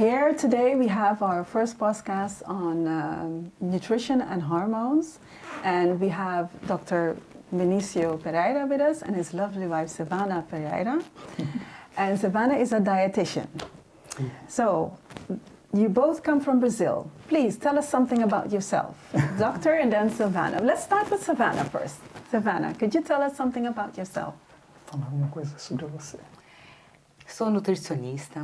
Here today we have our first podcast on nutrition and hormones, and we have Dr. Benicio Pereira with us and his lovely wife Silvana Pereira. And Silvana is a dietitian. So, you both come from Brazil. Please tell us something about yourself. Doctor and then Silvana. Let's start with Silvana first. Silvana, could you tell us something about yourself? Falar alguma coisa sobre você. Sou nutricionista,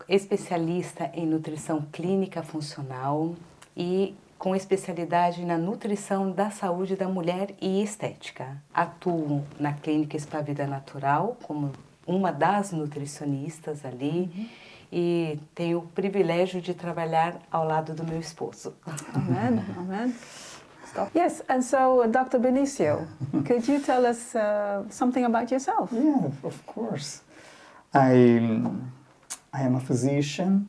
especialista em nutrição clínica funcional e com especialidade na nutrição da saúde da mulher e estética. Atuo na Clínica Spa Vida Natural como uma das nutricionistas ali e tenho o privilégio de trabalhar ao lado do meu esposo. Amen, amen. Yes, and so Dr. Benicio, could you tell us something about yourself? Yeah, of course. I am a physician.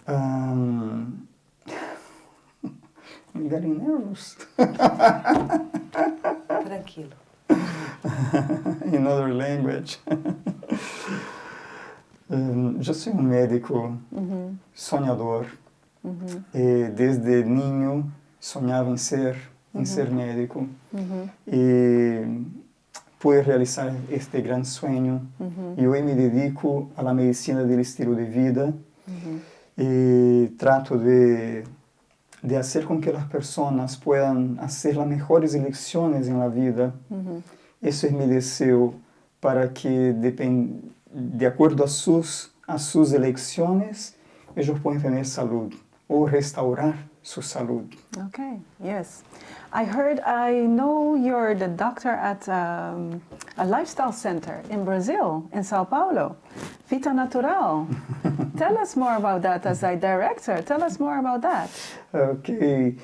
I'm getting nervous. Tranquilo. In other language. Eu sou médico sonhador. E desde niño sonhava em ser médico. E pude realizar este gran sueño. Y hoy me dedico a la medicina del estilo de vida y trato de hacer con que las personas puedan hacer las mejores elecciones en la vida. Eso es mi deseo para que, de acuerdo a sus elecciones, ellos puedan tener salud o restaurar su salud. Okay, yes. I know you're the doctor at a lifestyle center in Brazil, in Sao Paulo, Vita Natural. Tell us more about that as a director. Tell us more about that. Ok.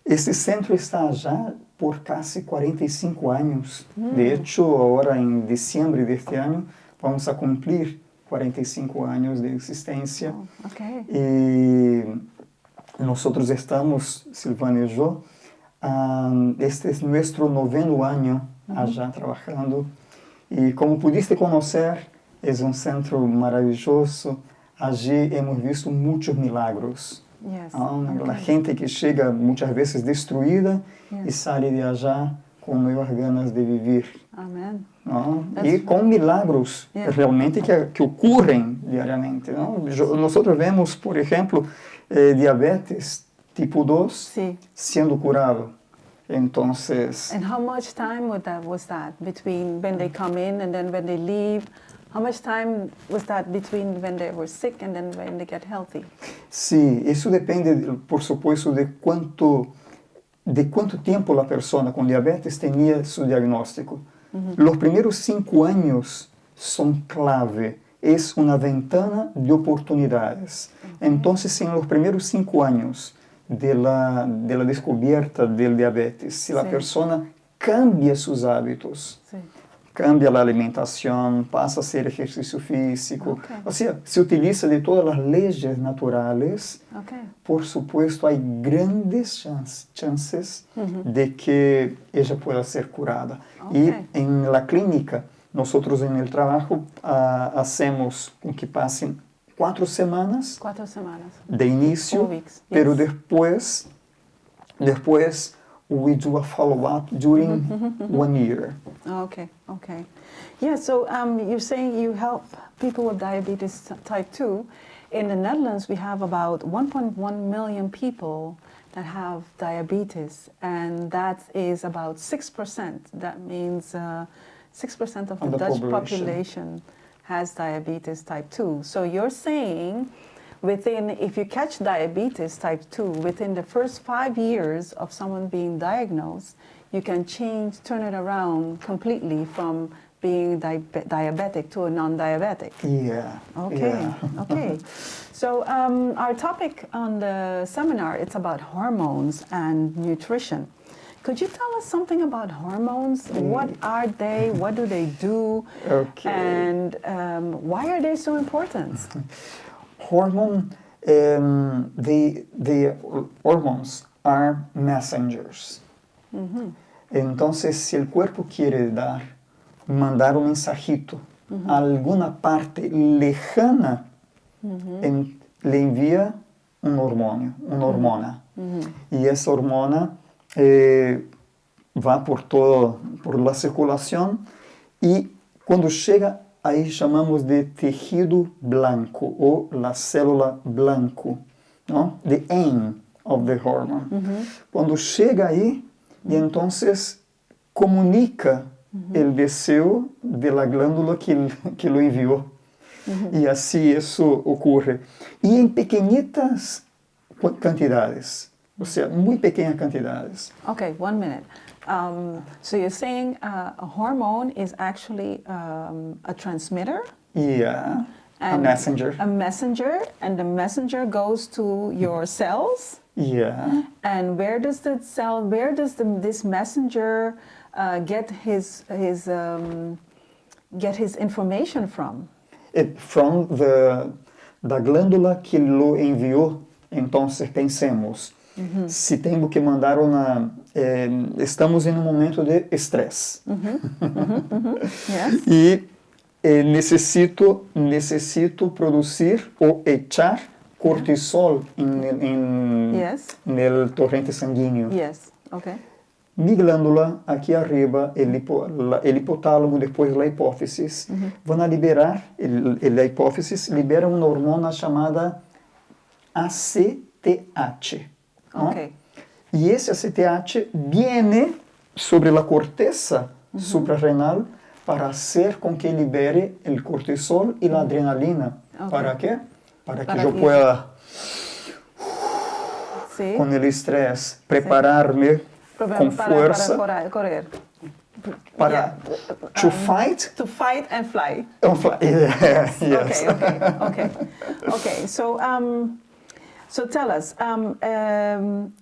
Esse centro está já por casi 45 años. De hecho, ahora en diciembre de este año vamos a cumplir 45 años de existencia. Oh, okay. Y nosotros estamos, Silvana y yo, este es nuestro 9º año allá trabajando. Y como pudiste conocer, es un centro maravilloso. Allí hemos visto muchos milagros. Yes. La gente que llega muchas veces destruida y sale de allá con nuevas ganas de vivir. Amen. Y con milagros realmente que ocurren diariamente. Nosotros vemos, por ejemplo, diabetes tipo 2 siendo curado. Entonces... And how much time was that between when they come in and then when they leave? How much time was that between when they were sick and then when they get healthy? Sí, eso depende, por supuesto, de cuánto tiempo la persona con diabetes tenía su diagnóstico. Los primeros 5 años son clave. Es una ventana de oportunidades. Entonces, en los primeros 5 años de la descubierta del diabetes, si la persona cambia sus hábitos, cambia la alimentación, pasa a hacer ejercicio físico, o sea, se utiliza de todas las leyes naturales, por supuesto hay grandes chances de que ella pueda ser curada. Y en la clínica, nosotros en el trabajo hacemos con que pasen 4 semanas, de inicio, pero después we do a follow-up during 1 year. Okay. Yeah, so you're saying you help people with diabetes type 2. In the Netherlands, we have about 1.1 million people that have diabetes, and that is about 6%. That means 6% of the Dutch population has diabetes type 2. So you're saying if you catch diabetes type 2, within the first 5 years of someone being diagnosed, you can turn it around completely from being diabetic to a non-diabetic. Yeah. Okay. So our topic on the seminar, it's about hormones and nutrition. Could you tell us something about hormones? What are they? What do they do? Okay. And why are they so important? The hormones are messengers. Entonces, si el cuerpo quiere mandar un mensajito a alguna parte lejana le envía una hormona. Y esa hormona va por la circulación y cuando llega ahí llamamos de tejido blanco o la célula blanco, ¿no? The aim of the hormone. Cuando llega ahí y entonces comunica el deseo de la glándula que lo envió. Y así eso ocurre. Y en pequeñitas cantidades, o sea, muy pequeñas cantidades. Okay, 1 minute. So you're saying a hormone is actually a transmitter? Yeah, a And messenger. A messenger, and the messenger goes to your cells. Yeah. And where does this messenger get his information from? From da glândula que lo enviou. Então, pensemos, se tenho que mandar estamos em um momento de estresse. Yes. E necessito produzir ou echar cortisol Yes. no torrente sanguíneo. Yes. Okay. Mi glândula, aqui arriba, el hipotálamo, depois a hipófise, vão liberar, a hipófise libera uma hormona chamada ACTH. Okay. E esse ACTH viene sobre a corteza suprarrenal para hacer com que libere o cortisol e a adrenalina. Okay. ¿Para quê? Para que Para eu que- pueda, Sí. com o estresse, preparar-me com força Para correr. para Yeah. to fight To fight and fly. and fly. Yes. Okay. So tell us,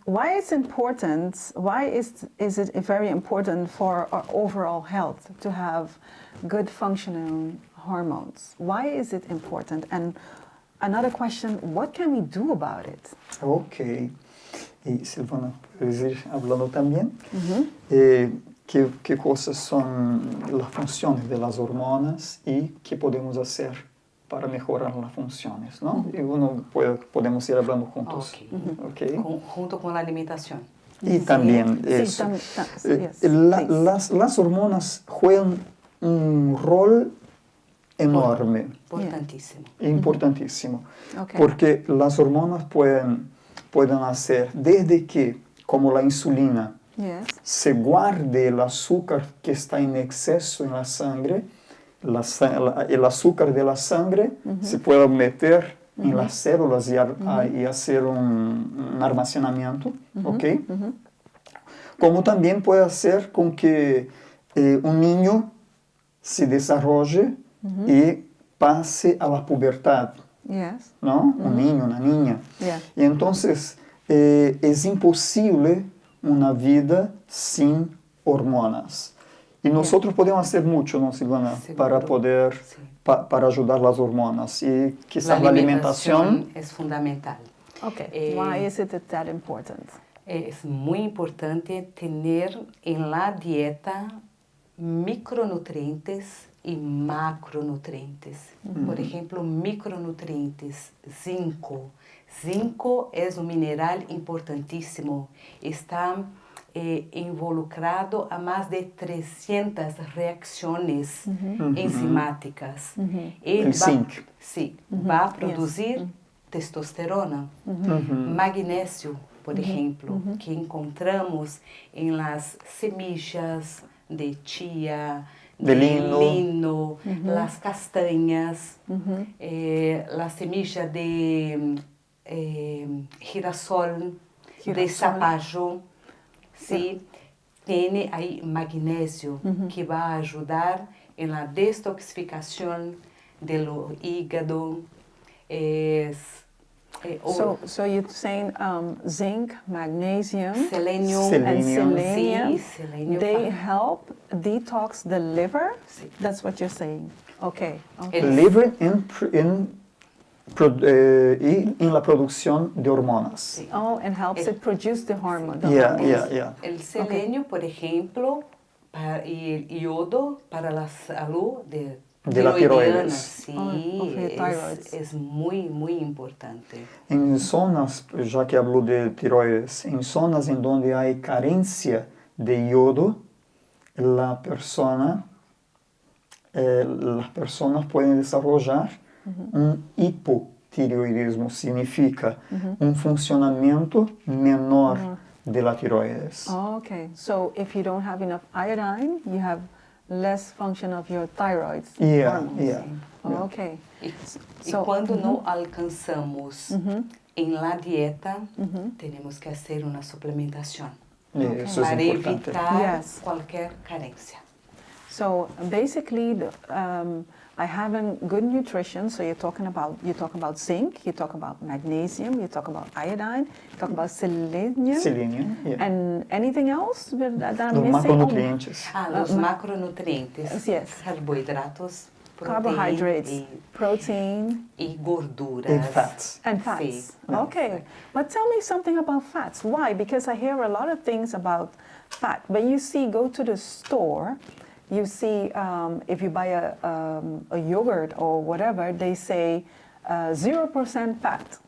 why it's important? Why is it very important for our overall health to have good functioning hormones? Why is it important? And another question: what can we do about it? Ok. Y Silvana, ¿puedes ir hablando también? ¿Qué cosas son las funciones de las hormonas y qué podemos hacer para mejorar las funciones, ¿no? Y podemos ir hablando juntos. Ok. Junto con la alimentación. Y también Sí, eso. yes, please. Las hormonas juegan un rol enorme, Importantísimo. importantísimo, Okay. porque las hormonas pueden hacer desde que, como la insulina, Yes. se guarde el azúcar que está en exceso en la sangre, el azúcar de la sangre se puede meter en las células y hacer un almacenamiento, ¿ok? Como también puede hacer con que un niño se desarrolle y pase a la pubertad, Yes. ¿no? Un niño, una niña. Yeah. Y entonces es imposible una vida sin hormonas. Y nosotros podemos hacer mucho, ¿no, Silvana? Seguro. Para poder, Sí. para ayudar las hormonas. Y quizás la alimentación. es fundamental. Okay. Why is it that important? Es muy importante tener en la dieta micronutrientes y macronutrientes. Por ejemplo, micronutrientes, zinco. Zinco es un mineral importantísimo. Está involucrado a más de 300 reacciones enzimáticas. El zinc. Sí, va a producir testosterona, magnesio, por ejemplo, que encontramos en las semillas de chía, De lino. lino, las castañas, la semilla de girasol, de zapallo, ¿sí? Tiene ahí magnesio que va a ayudar en la detoxificación del hígado. So you're saying zinc, magnesium, Selenium. and selenium, Sí, selenio they pa- help detox the liver? Sí. That's what you're saying. Okay. El- Libre y en la producción de hormonas. Sí. Oh, and helps it produce the hormone. the Yeah, hormones. yeah. El selenio, por ejemplo, y el yodo para la salud de de la tiroidiana, tiroides. sí, Okay, thyroids. es muy, muy importante. Em zonas, já que hablou de tiroides, em zonas em donde há carência de iodo, la persona, las personas pueden desarrollar un hipotiroidismo, significa un funcionamiento menor de la tiroides. Oh, okay. So if you don't have enough iodine, you have less function of your thyroid Yeah, hormones. yeah. Oh, okay. E So- quando não alcançamos em la dieta, temos que fazer uma suplementação Isso para é importante. evitar Yes. qualquer carência. So basically, I having good nutrition. So you talk about zinc, you talk about magnesium, you talk about iodine, you talk about selenium, Selênio, yeah. and anything else that I'm Dos missing? macronutrientes. Os macronutrientes, Yes. carboidratos, Carbohydrates, protein, e gorduras. And fats. and fats. Sim. Okay, but tell me something about fats. Why? Because I hear a lot of things about fat. But you see, go to the store, you see if you buy a yogurt or whatever, they say 0% fat.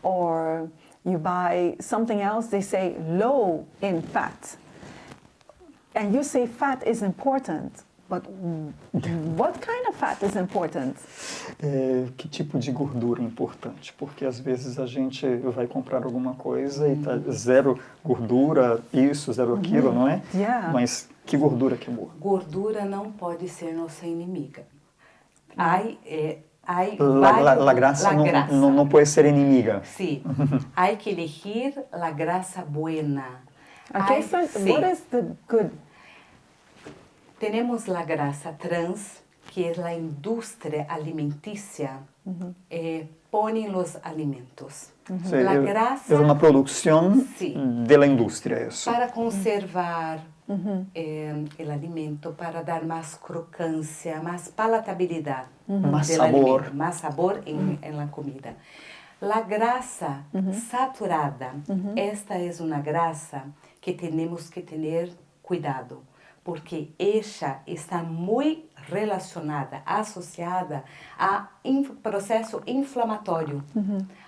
Or you buy something else, they say low in fat. And you say fat is important. But what kind of fat is important? Que tipo de gordura é importante? Porque às vezes a gente vai comprar alguma coisa e tá zero gordura, isso, zero aquilo, não é? Yeah. Mas que gordura que é boa? Gordura não pode ser nossa inimiga. Hay La grasa não pode ser inimiga. Sí, hay que elegir la grasa buena. Okay, Hay- so sí. what is the good? Tenemos la grasa trans, que es la industria alimenticia, pone en los alimentos. La grasa, É uma produção Sim. da indústria, isso. para conservar el alimento, para dar más crocancia, más palatabilidad. Más del sabor. alimento, más sabor en la comida. La grasa saturada, esta es una grasa que tenemos que tener cuidado, porque ella está muy relacionada, asociada a proceso inflamatório,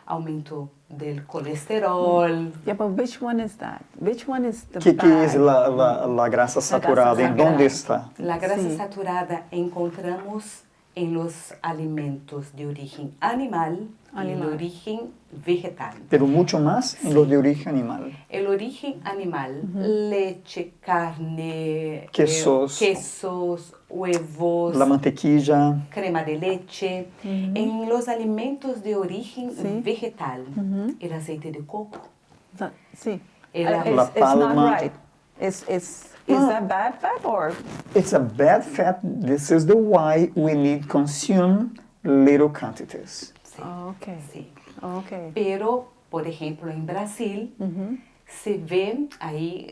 aumento del colesterol. Yeah, but which one is that? Which one is the Que bad? é la grasa saturada? grasa Em onde está? La grasa Sí. saturada encontramos en los alimentos de origen animal y el Animal. origen vegetal. Pero mucho más en los de origen animal. El origen animal, leche, carne, Quesos. quesos, huevos, La mantequilla, crema de leche. En los alimentos de origen Sí. vegetal, el aceite de coco. See, La it's palma. not right. Is that bad fat or? it's a bad fat. This is the why we need consume little quantities. Sí, Oh, okay. sí. Okay. Pero, por ejemplo, en Brasil se ve ahí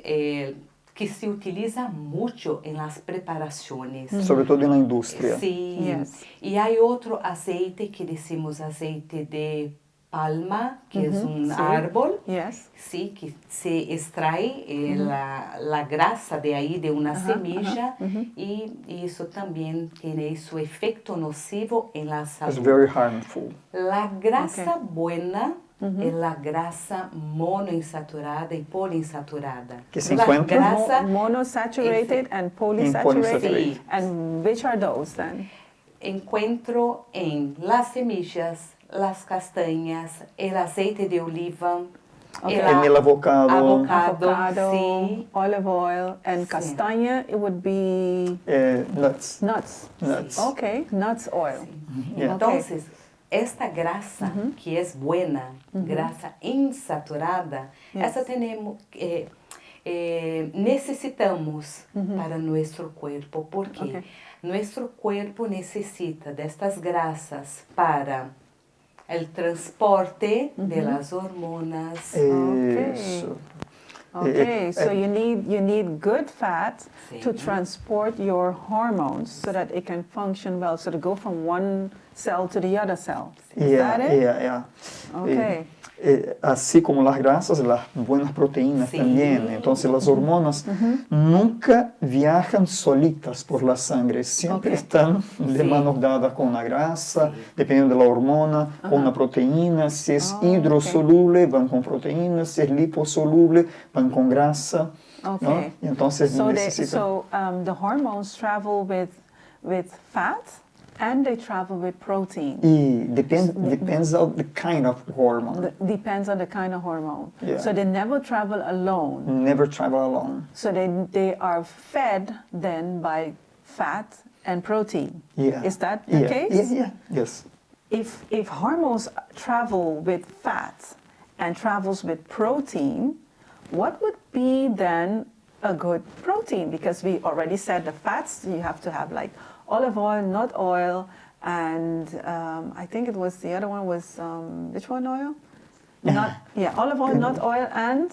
que se utiliza mucho en las preparaciones. Sobre todo na indústria. Sí. Yes. Y hay otro aceite que decimos aceite de palma, que es un Sí. árbol, Yes. sí, que se extrae la grasa de ahí, de una semilla, y eso también tiene su efecto nocivo en la It's salud. very harmful. La grasa buena es la grasa monoinsaturada y poliinsaturada. Que se La encuentra- grasa Monosaturated and polysaturated. polysaturated. Sí. And which are those then? encuentro en las semillas, las castañas, el aceite de oliva, Okay. En el avocado. Avocado, sí. olive oil, and Sí. castaña, it would be Nuts. nuts. Nuts. Okay, nuts oil. Yeah. Entonces, esta grasa que es buena, grasa insaturada, Yes. essa tenemos, necesitamos para nuestro cuerpo, porque Okay. nuestro cuerpo necesita de estas grasas para el transporte de las hormonas. Isso. Okay, so you need good fat to Sí. transport your hormones so that it can function well, so to go from one cell to the other cell. Is that it? Yeah. Okay. así como las grasas, las buenas proteínas Sí. también. Entonces las hormonas nunca viajan solitas por la sangre, siempre Ok. están de Sí. manos dadas con la grasa, Sí. dependiendo de la hormona, con una proteína. Si es Oh, hidrosoluble, van con proteínas. Si es liposoluble, van con grasa. ¿no? Okay. Y entonces necesitan... The hormones travel with fat and they travel with protein. Y depends on the kind of hormone. Depends on the kind of hormone. Yeah. So they never travel alone. Never travel alone. So they are fed then by fat and protein. Yeah. Is that the Yeah. case? Yeah, yes. If hormones travel with fat and travels with protein, what would be then a good protein? Because we already said the fats, you have to have like olive oil, nut oil, and I think it was the other one was, which one oil? Olive oil, nut oil, and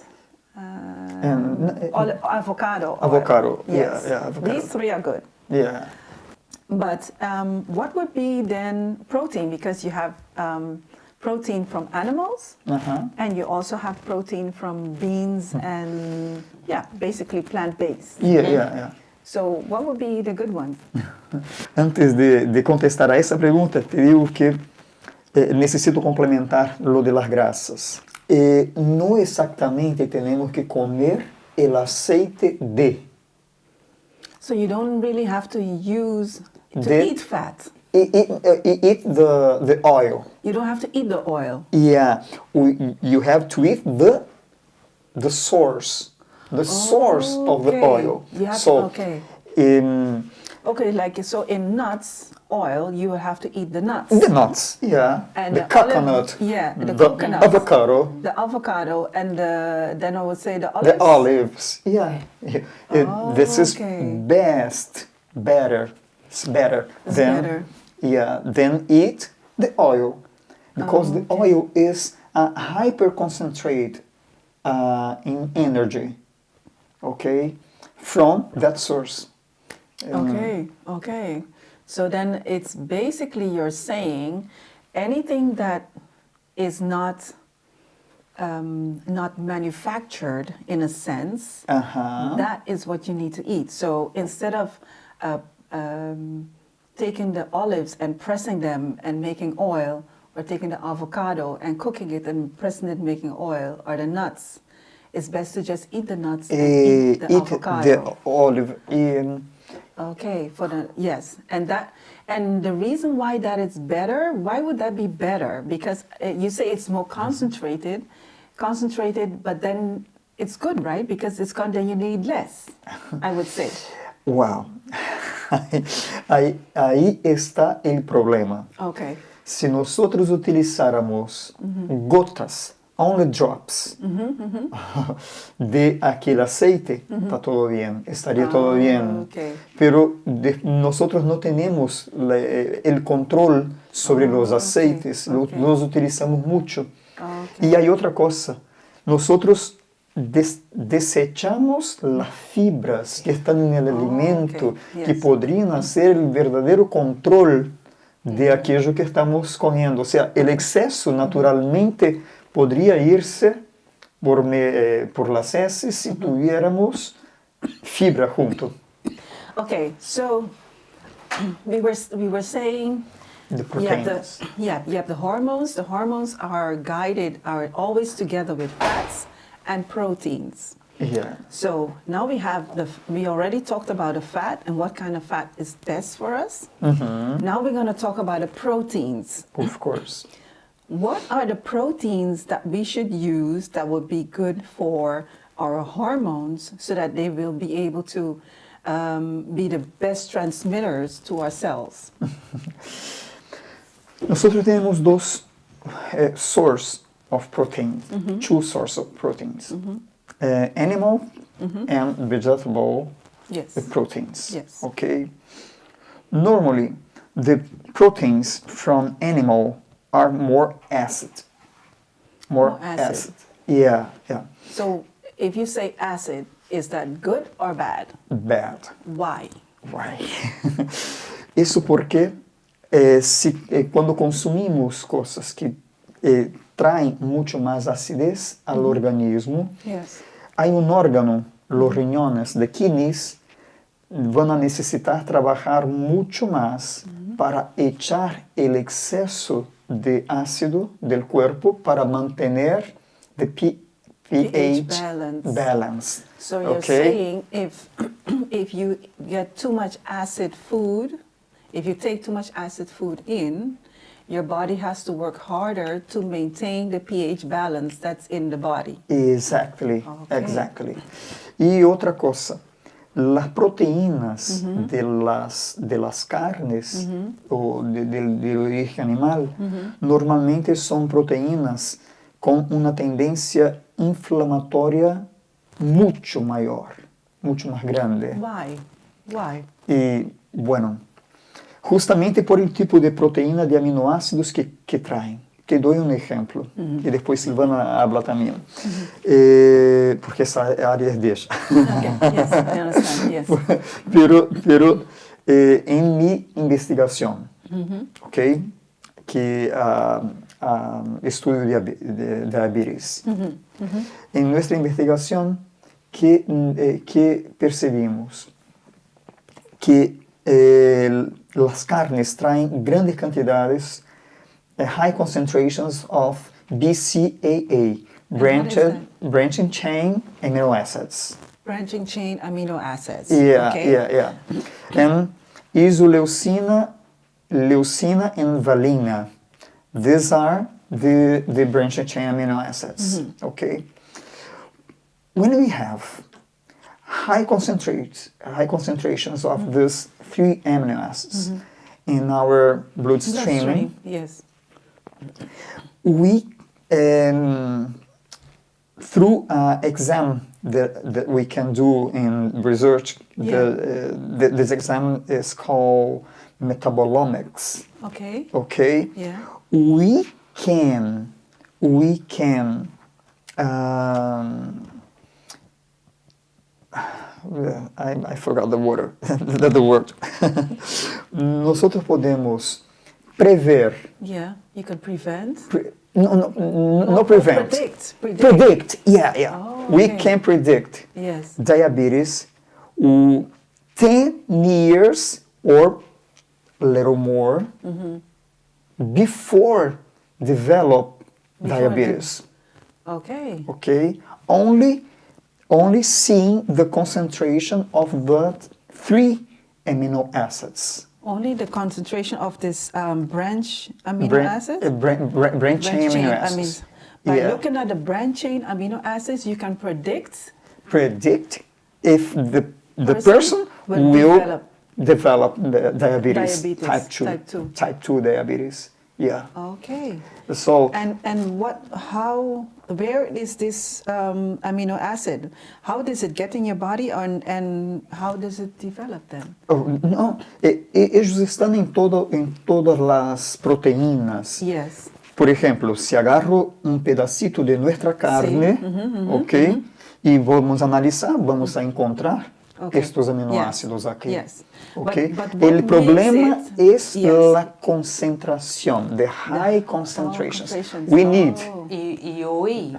avocado oil. Avocado, Yes. yeah, avocado. These three are good. Yeah. But what would be then protein? Because you have protein from animals, Uh-huh. and you also have protein from beans and, basically plant-based. Yeah. So what would be the good one? Antes de contestar a esa pregunta, te digo que necesito complementar lo de las grasas. No exactamente tenemos que comer el aceite de. So you don't really have to use to The- eat fat. Eat the oil. You don't have to eat the oil. Yeah, you have to eat the source, the source of the Okay. oil. You have- so, okay. in Okay, like so in nuts oil, you will have to eat the nuts. the nuts, yeah, And the the coconut, olive- yeah, the coconut. avocado, The avocado and then I would say the olives. the olives, yeah. This is okay. better. It's better It's than better. than eat the oil, because the okay. oil is a hyper concentrate in energy, okay, from that source. Okay. So then it's basically you're saying anything that is not manufactured in a sense, Uh-huh. that is what you need to eat. So instead of taking the olives and pressing them and making oil, or taking the avocado and cooking it and pressing it making oil, or the nuts, it's best to just eat the nuts and eat the avocado. the olive in. Okay, and the reason why that is better, why would that be better? Because you say it's more concentrated, but then it's good, right? Because it's then you need less, I would say. Wow. Ahí está el problema. Okay. Si nosotros utilizáramos gotas, only drops, de aquel aceite, está todo bien, estaría todo bien. okay. Pero nosotros no tenemos el control sobre los aceites, okay. los utilizamos mucho. Okay. Y hay otra cosa, nosotros desechamos las fibras que están en el alimento, okay. que Yes. podrían hacer el verdadero control de aquello que estamos comiendo. O sea, el exceso naturalmente podría irse por las heces si tuviéramos fibra junto. Okay, so we were saying The you have proteins. you have the hormones. The hormones are always together with fats and proteins. Yeah. So now we already talked about the fat and what kind of fat is best for us. Now we're going to talk about the proteins. Of course. What are the proteins that we should use that would be good for our hormones so that they will be able to be the best transmitters to our cells? Nosotros tenemos dos sources of proteins, two sources of proteins. Animal and vegetable Yes. proteins. Yes. Okay. Normally, the proteins from animal are more acid. More acid. Yeah. So if you say acid, is that good or bad? Bad. Why? Why? Isso porque quando consumimos coisas que traen mucho más acidez al organismo. Yes. Hay un órgano, los riñones de kidneys, van a necesitar trabajar mucho más para echar el exceso de ácido del cuerpo para mantener the pH balance. So you're saying if you get too much acid food, if you take too much acid food in, your body has to work harder to maintain the pH balance that's in the body. Exactly, Okay. exactly. Y otra cosa, las proteínas de las carnes o del origen animal normalmente son proteínas con una tendencia inflamatoria mucho mayor, mucho más grande. Why? Why? Y bueno, justamente por el tipo de proteína de aminoácidos que traen. Te doy un ejemplo, y después Silvana habla también, porque esa área es de ella. Okay, yes, I understand, yes. pero en mi investigación, ¿ok? Que estudio de diabetes, en nuestra investigación, que percibimos que las carnes traen grandes cantidades, high concentrations of BCAA, branching chain amino acids. Branching chain amino acids. Yeah, Okay. yeah. And isoleucina, leucina, and valine. These are the branching chain amino acids. Okay. When we have high concentrations of these three amino acids in our bloodstream, Bloodstream, yes. we through exam that we can do in research, this exam is called metabolomics. Okay. Okay, Yeah. we can I forgot the word. the word. Nosotros podemos prever. Yeah. You could prevent. No, prevent. Predict. Yeah. Oh, We okay. can predict Yes. diabetes 10 years or a little more before develop diabetes. Okay. Okay, only seeing the concentration of the three amino acids. Only the concentration of this branch amino acid? Branch chain amino acids. By looking at the branch chain amino acids, you can predict if the person will develop the diabetes type 2 diabetes. Yeah. Okay. So And where is this amino acid? How does it get in your body and how does it develop then? no, ellos están en todas las proteínas. Yes. Por ejemplo, si agarro un pedacito de nuestra carne, ¿ok? Y vamos a analizar, vamos a encontrar estos aminoácidos aquí. Yes. ¿Ok? But what El problema makes es yes. la concentración, the high concentrations. concentrations. We need. E hoje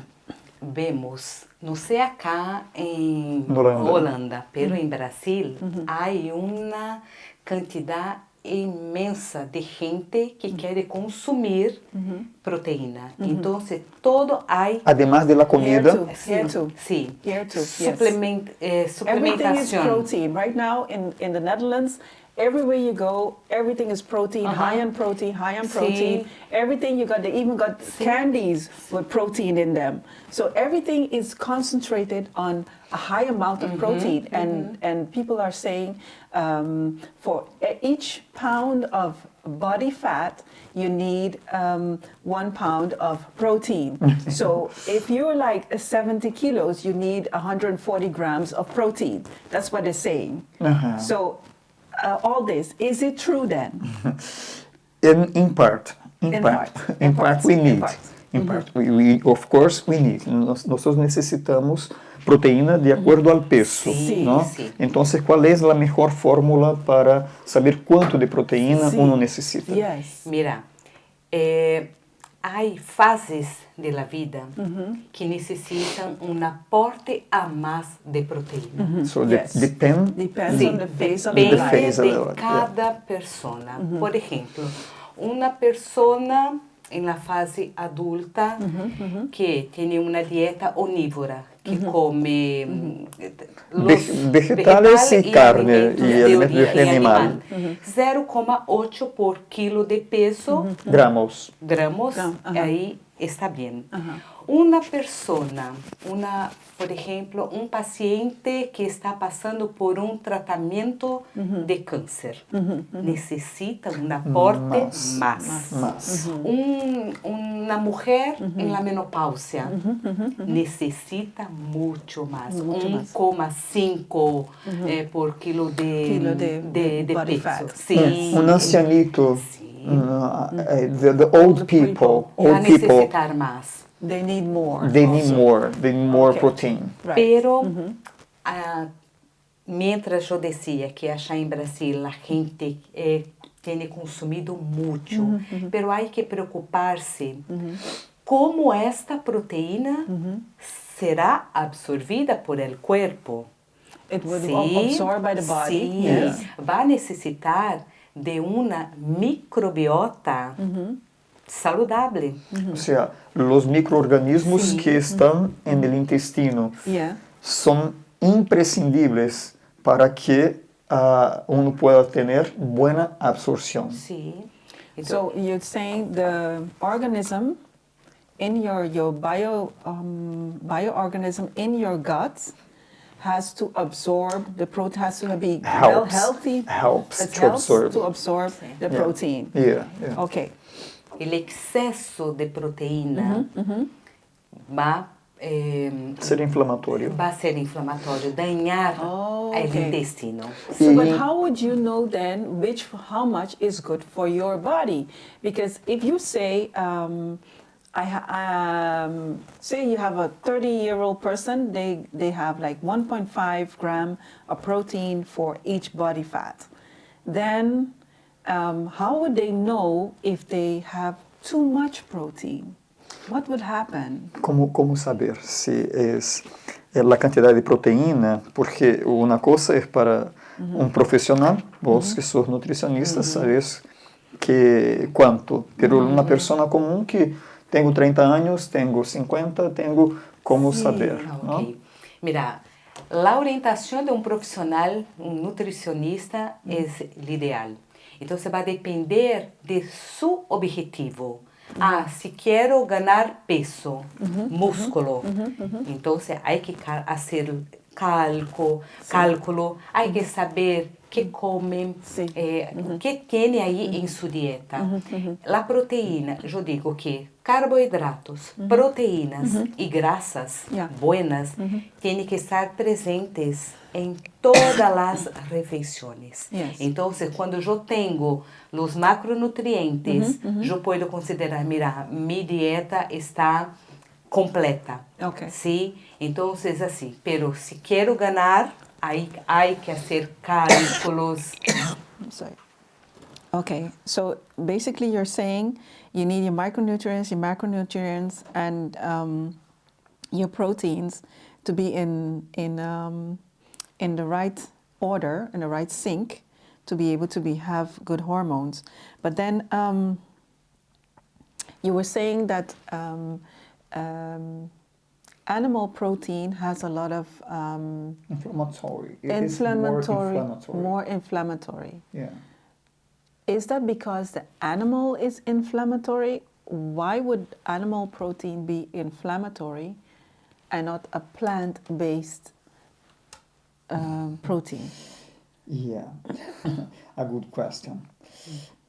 vemos, não sei acá em Holanda. Holanda, pero em Brasil, há uma quantidade imensa de gente que quer consumir proteína. Então, todo há... Además de la comida. Here too. Sim. Here too, yes. Suplementação. Everything is protein. Right now in the Netherlands, everywhere you go, everything is protein, high on protein, high on protein. Everything they even got candies with protein in them. So everything is concentrated on a high amount of protein. And people are saying for each pound of body fat, you need 1 pound of protein. So if you're like 70 kilos, you need 140 grams of protein. That's what they're saying. So all this, is it true then? In part, we need. We, of course, we need. Nosotros necesitamos proteína de acuerdo al peso, Sí, ¿no? sí. Entonces, ¿cuál es la mejor fórmula para saber cuánto de proteína uno necesita? Yes. Mira, hay fases de la vida que necesitan un aporte a más de proteína. So Yes. depend Depends Sí, on the phase of depende life. phase of de the life, cada persona. Por ejemplo, una persona en la fase adulta que tiene una dieta omnívora, que come vegetales y carne alimentos y de alimentos de origen animal. 0,8 por kilo de peso, Gramos. ahí está bien. Una persona, por ejemplo, un paciente que está pasando por un tratamiento de cáncer, necesita un aporte más. Una mujer en la menopausia necesita mucho más, 1,5 por kilo de body peso. fat. Sí. Un ancianito, Sí. the old people, Va a old people, necesitar más. They need more. they need more Okay. protein. Right. Pero, mientras yo decía que allá en Brasil la gente tiene consumido mucho, pero hay que preocuparse cómo esta proteína será absorbida por el cuerpo. It would Sí, absorb by the body. sí, Yes. va a necesitar de una microbiota saludable. O sea, los microorganismos Sí. que están en el intestino Yeah. son imprescindibles para que uno pueda tener buena absorción. Sí. So you're saying the organism in your bioorganism in your gut has to absorb the protein, has to be well healthy. Helps It to helps absorb. to absorb the Yeah. protein. Yeah. Okay. El exceso de proteína va Ser inflamatório. a ser inflamatório, dañar Oh, el okay. intestino. So, but how would you know then how much is good for your body? Because if you say, say you have a 30-year-old person, they have like 1.5 gram of protein for each body fat. Then, how would they know if they have too much protein? What would happen? Como saber si es la cantidad de proteína? Porque una cosa es para un profesional, vos que sos nutricionista, sabes que cuánto, pero una persona común que tengo 30 años, tengo 50, tengo como saber, ¿no? Ok. Mira, la orientación de un profesional, un nutricionista, es el ideal. Entonces va a depender de su objetivo. Si quiero ganar peso, músculo, entonces hay que hacer cálculo, hay que saber qué comen, qué tiene ahí en su dieta. La proteína, yo digo que carbohidratos, proteínas y grasas buenas tienen que estar presentes en todas las refeições. Entonces, cuando yo tengo los macronutrientes, yo puedo considerar, mira, mi dieta está completa. Okay. ¿Sí? Entonces, así, pero si quiero ganar, hay que hacer cálculos. I'm sorry. Okay, so basically you're saying you need your micronutrients, macronutrients, and your proteins to be in the right order, in the right sync, to be able to have good hormones. But then you were saying that animal protein has a lot of Inflammatory. more inflammatory. Yeah. Is that because the animal is inflammatory? Why would animal protein be inflammatory and not a plant-based protein? Yeah, a good question.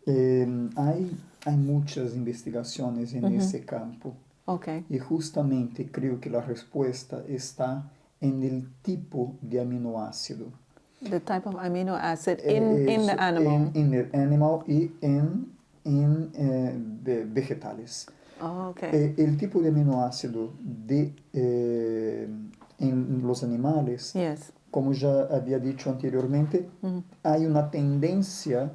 Hay muchas investigaciones en ese campo. Okay. Y justamente creo que la respuesta está en el tipo de aminoácido. The type of amino acid in the animal. In the animal y en vegetales. Oh, okay. El tipo de aminoácido en los animales, Yes. como ya había dicho anteriormente, hay una tendencia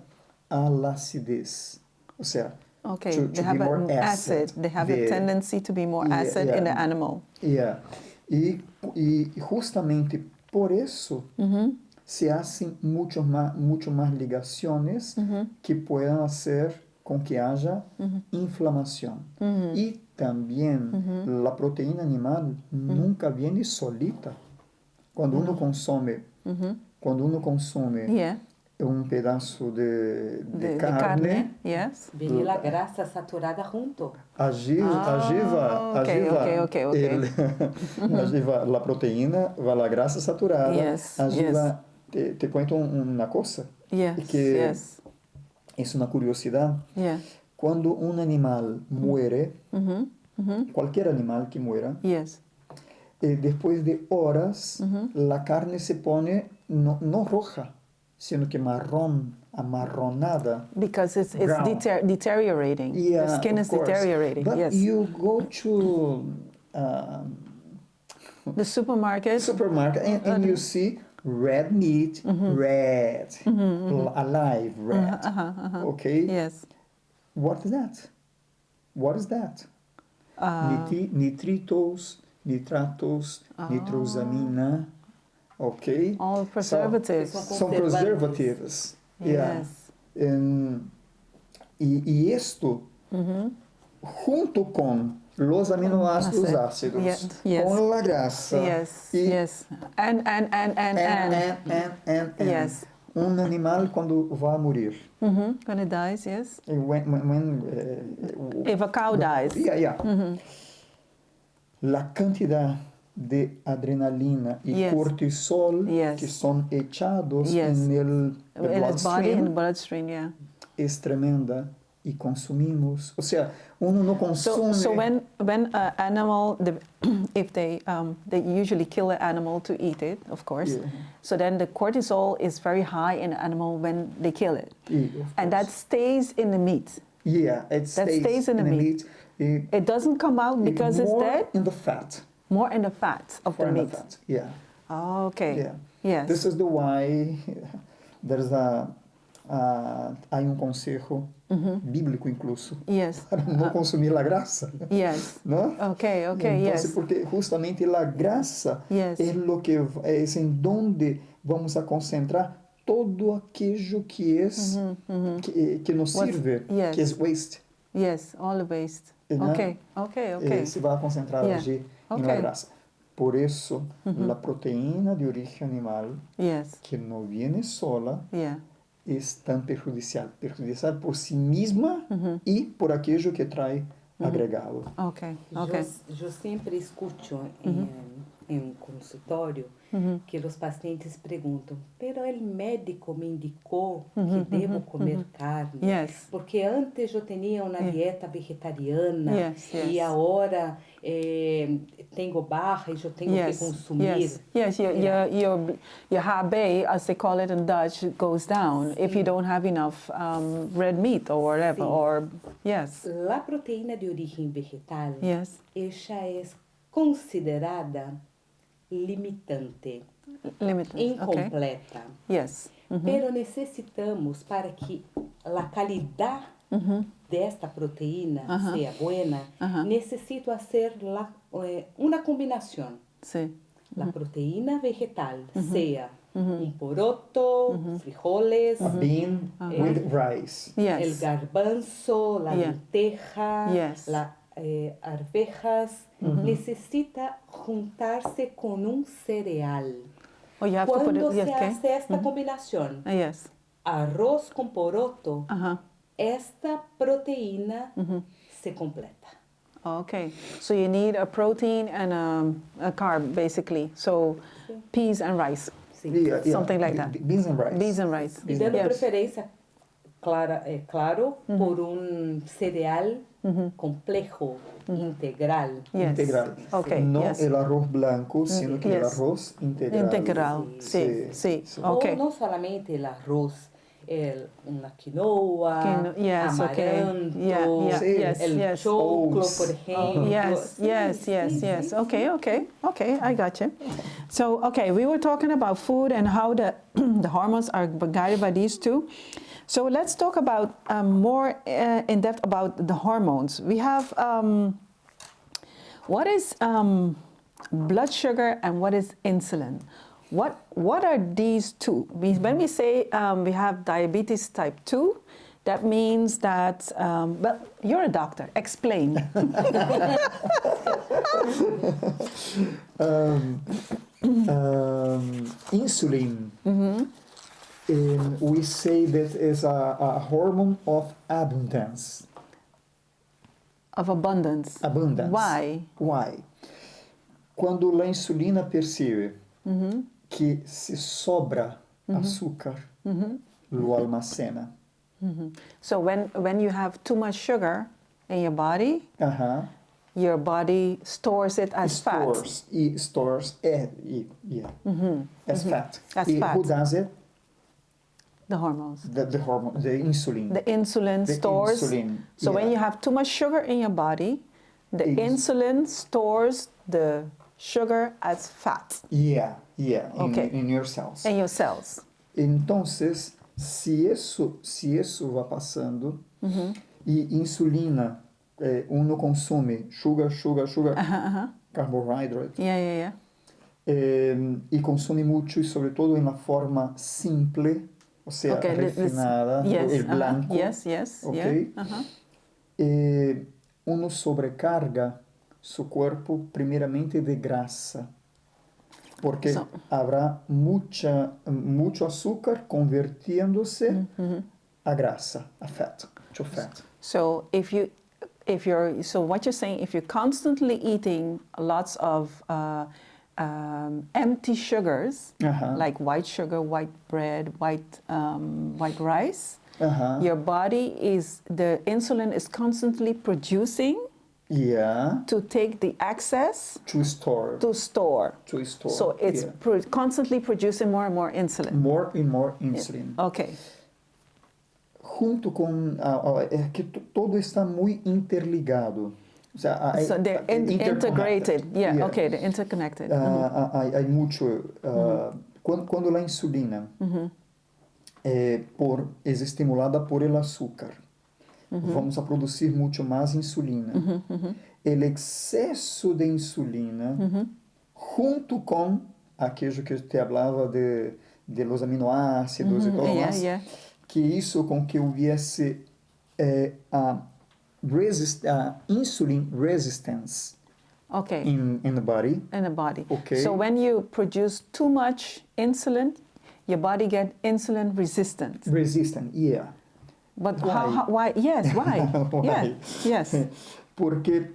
a la acidez. O sea, Okay, to they be have more an acid. They have a The- tendency to be more Yeah, acid in the animal. Yeah. E justamente por eso se hacen mucho más ligaciones que puedan hacer con que haya inflamación. Y también la proteína animal nunca viene solita. Cuando uno consome, Yeah. un pedazo de The carne, yes. Viene la grasa saturada junto. La proteína va a la grasa saturada. Yes, Allí yes. va, te cuento una cosa, Yes, que yes. es una curiosidad. Yeah. Cuando un animal muere, cualquier animal que muera, Yes. después de horas, la carne se pone no roja, sino que amarronada. Because it's Brown. deteriorating. Yeah, The skin of is course. deteriorating. But Yes. you go to The supermarket. supermarket and you see red meat, red, alive red. Okay? Yes. What is that? What is that? Nitritos, nitratos, nitrosamina. Okay? All preservatives. São preservativos. Yeah. Yes. Y esto, junto con los aminoácidos ácidos, Yes. con la grasa, Yes. y Yes. And. Yes. un animal cuando va a morir. When it dies, yes. If a cow dies. Yeah. La cantidad de adrenalina y Yes. cortisol Yes. que son echados Yes. en el In its body, in the bloodstream bloodstream, yeah. es tremenda y consumimos. O sea, uno no consume. So when an animal, if they usually kill an animal to eat it, of course. Yeah. So then the cortisol is very high in the animal when they kill it, and that stays in the meat. Yeah, it stays in the meat. It doesn't come out because it's more dead. in the fat. More in the fat of the More in meat. the fat. Yeah. Oh, okay. Yeah. Yes. This is the why there's hay un consejo bíblico incluso Yes. para no consumir la grasa. Yes. ¿No? Okay. Entonces, Yes. porque justamente la grasa Yes. es lo que es en donde vamos a concentrar todo aquello que es que nos sirve, yes. que es waste. Yes. All the waste. ¿no? Okay. Se va a concentrar Yeah. allí en Okay. la grasa. Por eso, la proteína de origen animal, Yes. que no viene sola, Yeah. es tan perjudicial. Perjudicial por sí misma y por aquello que trae agregado. Okay. Eu sempre escuto em consultório que os pacientes perguntam, pero el médico me indicou que devo comer carne, Yes. porque antes eu tinha uma dieta vegetariana Yes. e agora tenho barra e eu tenho que consumir. Yes. Your HB, as they call it in Dutch, goes down if you don't have enough red meat or whatever. Sim. Or yes. A proteína de origem vegetal, Yes. esta é considerada limitante, Limited. Okay. incompleta. Yes. Pero necessitamos, para que a qualidade desta proteína seja buena, necessito fazer uma combinação. Sí. La proteína vegetal sea poroto, frijoles, Bean with rice. Yes. el garbanzo, la Yeah. lenteja, Yes. las arvejas, necesita juntarse con un cereal. Oh, you have to put Cuando it. se Yes. Okay. hace esta combinación, Yes. arroz con poroto, Uh-huh. esta proteína se completa. Okay. So you need a protein and a carb, basically. So peas and rice. Sí. Yeah, Something like that. Beans and rice. Beans and rice. Y dando Yes. preferencia, claro, por un cereal complejo, integral. Yes. Integral. Okay. No Yes. el arroz blanco, sino que el yes. arroz integral. Integral. Sí. Sí. Okay. O no solamente el arroz, una quinoa, Yes. Okay. amaranto, Yeah. Sí. Yes. el Yes. choclo, Oats. por ejemplo. Yes, yes. Okay, I got you. So, okay, we were talking about food and how the the hormones are guided by these two. So let's talk about more in depth about the hormones. We have what is blood sugar and what is insulin? What are these two? When we say we have diabetes type 2, that means that, well, you're a doctor, explain. Insulin, we say that is a hormone of abundance. Of abundance. Abundance. Why? Why? Quando a insulina percebe que se sobra açúcar, lo almacena. So when you have too much sugar in your body, Aham. your body stores it as fat. Stores as fat. As E fat. who does it? The hormones. The hormone, the insulin. The insulin The stores. insulin, So when yeah. you have too much sugar in your body, the Is- insulin stores the sugar as fat In Okay. in your cells. in your cells. Entonces, se isso vai passando e insulina, uno consome sugar, carbohydrate, Yeah. e consome muito, e sobretudo em forma simple, ou seja, Okay. refinada, Yes. el blanco, Yes. ok? Yeah. Uno sobrecarga su cuerpo primeramente de grasa, porque So- habrá mucho azúcar convirtiéndose a grasa, a fat, to fat. So so what you're saying, if you're constantly eating lots of empty sugars, Ajá. like white sugar, white bread, white rice, Ajá. your body the insulin is constantly producing Yeah, to take the excess to store. to store. So it's yeah. constantly producing more and more insulin. More and more insulin. Okay. Junto com é que todo está muito interligado. O sea, So they're integrated. interconnected. Yeah, okay, they're interconnected. Há muito. Quando a insulina é estimulada por el açúcar, vamos a produzir muito mais insulina. El excesso de insulina, junto com aquilo que eu te falava de los aminoácidos e todo mais, que isso com que houvesse a insulin resistance Okay. in the body. In the body. Okay. So when you produce too much insulin, your body get insulin resistant. Resistant, yeah. But Why? why? Yes, why? Why? Yeah. Yes. Porque,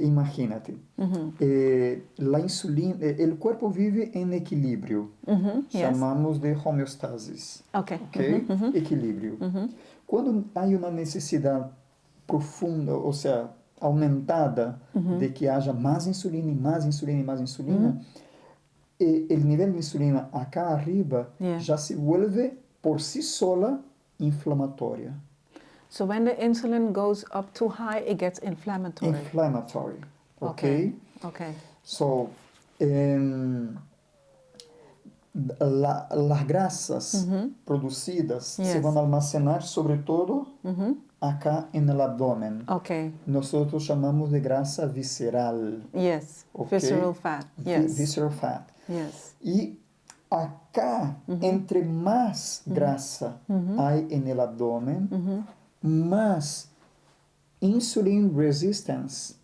imagínate, la insulina, el cuerpo vive en equilibrio. Yes. Chamamos de homeostasis. Okay. ¿Ok? Equilibrio. Quando há uma necessidade profunda, ou seja, aumentada, de que haja mais insulina, e mais insulina, e mais insulina, o nível de insulina acá arriba Yeah. já se vuelve por si sola inflamatória. So when the insulin goes up too high, it gets inflammatory. Inflammatory. Ok? Okay. So, las grasas producidas se Yes. vão almacenar, sobretudo, acá en el abdomen. Okay. Nosotros chamamos de grasa visceral. Yes. Okay. Visceral fat. Yes. Visceral fat. Yes. E acá, entre más grasa hay en el abdomen, más insulin resistance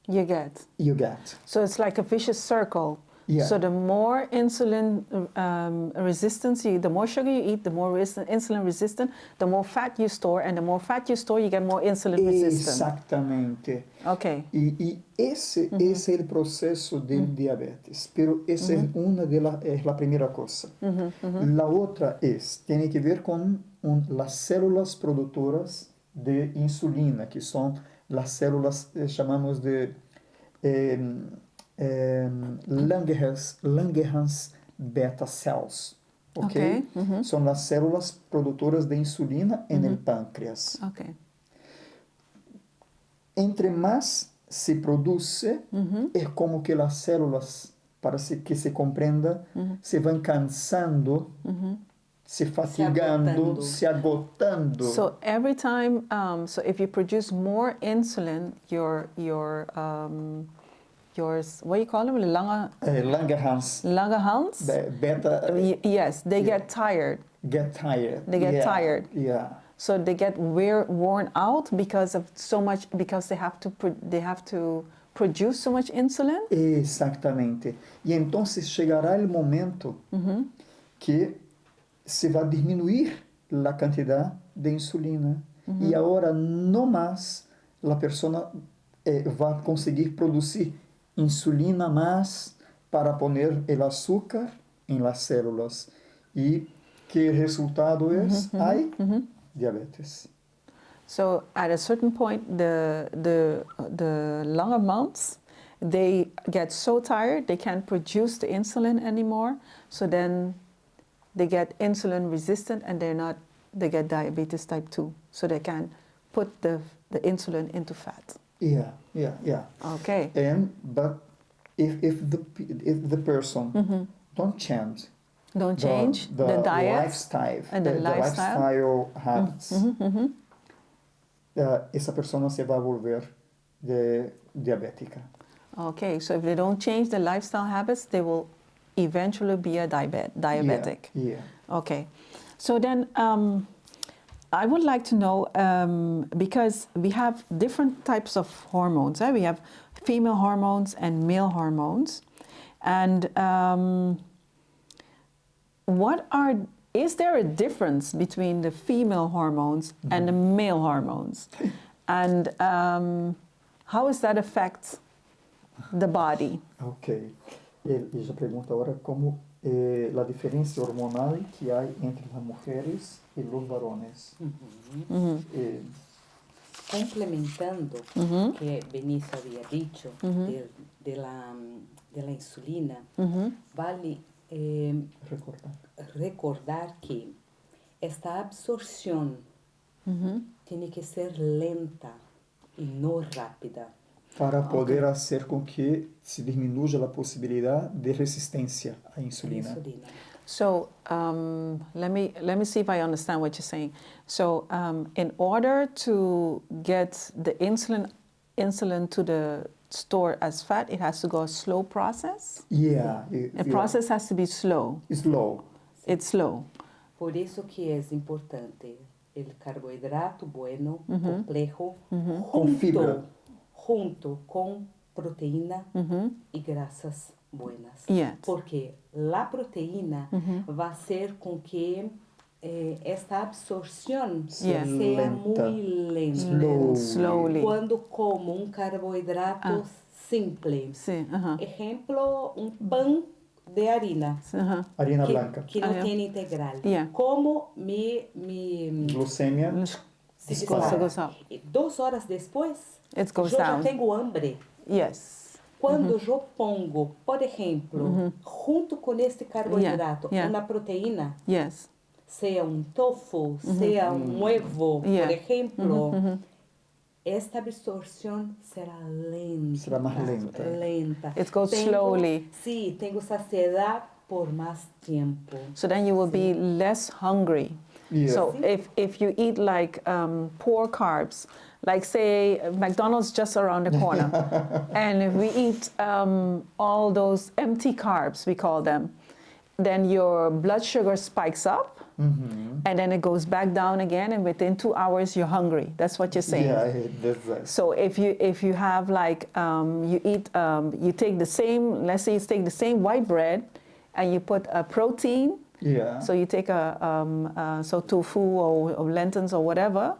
You get. you get. So it's like a vicious circle. Yeah. So the more insulin resistance, the more sugar you eat, the more insulin resistant, the more fat you store, and the more fat you store, you get more insulin resistant. Exactamente. Okay. Y ese es el proceso del diabetes, pero esa es es la primera cosa. La otra tiene que ver con las células productoras de insulina, que son las células, llamamos de Langerhans beta cells. Okay. Son las células productoras de insulina en el páncreas. Okay. Entre más se produce, es como que las células, para que se comprenda, se van cansando se fatigando, agotando. se agotando. So every time, so if you produce more insulin, what do you call them? Langerhans, Langerhans? beta, Yes, they Yeah. get tired. get tired. They get Yeah, tired. Yeah. So they get worn out because of so much, because they have to produce so much insulin. Exatamente. E então chegará o momento que se vai diminuir a quantidade de insulina e agora não mais a pessoa vai conseguir produzir insulina mais para pôr o açúcar em las células e que resultado é? Aí diabetes. So at a certain point, the Langerhans, they get so tired they can't produce the insulin anymore. So then they get insulin resistant and they get diabetes type 2. So they can put the insulin into fat. Yeah. Okay. But if the person don't change Don't change the diet lifestyle, and the lifestyle habits, essa pessoa se vai volver diabética. Okay, so if they don't change the lifestyle habits, they will eventually be a diabetic. Yeah. Okay, so then I would like to know, because we have different types of hormones. We have female hormones and male hormones. And is there a difference between the female hormones and the male hormones? And how does that affect the body? Ok. Ella pregunta ahora cómo la diferencia hormonal que hay entre las mujeres y los varones. Complementando que Benício havia dicho de la insulina, vale recordar que esta absorción tiene que ser lenta y no rápida. Para poder hacer con que se disminuya la posibilidad de resistencia a insulina. So let me see if I understand what you're saying. So in order to get the insulin to the store as fat, it has to go a slow process? Yeah. The process has to be slow. Slow. It's slow. Por eso que es importante el carbohidrato bueno, complejo, Con fibra. junto con proteína y grasas buenas. Yes. Porque la proteína va a hacer con que esta absorción sea Lenta. muy lenta. Slowly. Cuando como un carbohidrato simple, Sí, ejemplo, un pan de harina, Harina que, blanca. que no tiene integral. Yeah. Como mi Glucemia. se It goes up. Y 2 horas después, It goes yo down. ya tengo hambre. Yes. Quando eu pongo, por exemplo, junto com este carboidrato, Yeah. uma proteína, Yes. seja um tofu, seja um ovo, Yeah. por exemplo, esta absorção será lenta. Será mais lenta. Lenta. It goes slowly. Sim, tenho saciedade por mais tempo. So then you will be less hungry. Yeah. So if you eat like poor carbs, like say McDonald's just around the corner, and if we eat all those empty carbs, we call them, then your blood sugar spikes up, and then it goes back down again, and within 2 hours you're hungry. That's what you're saying. Yeah, that's right. So if you have like you take the same, let's say you take the same white bread, and you put a protein. Yeah. So you take so tofu or lentils or whatever,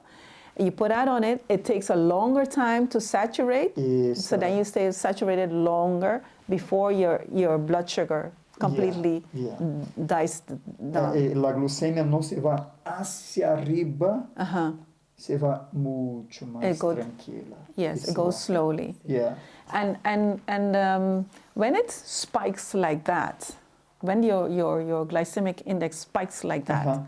you put that on it. It takes a longer time to saturate. Yes. So then you stay saturated longer before your blood sugar completely dies down. La glucemia não se vai hacia arriba, se vai muito mais tranquila. Yes, it goes slowly. Yeah. And when it spikes like that, when your glycemic index spikes like that,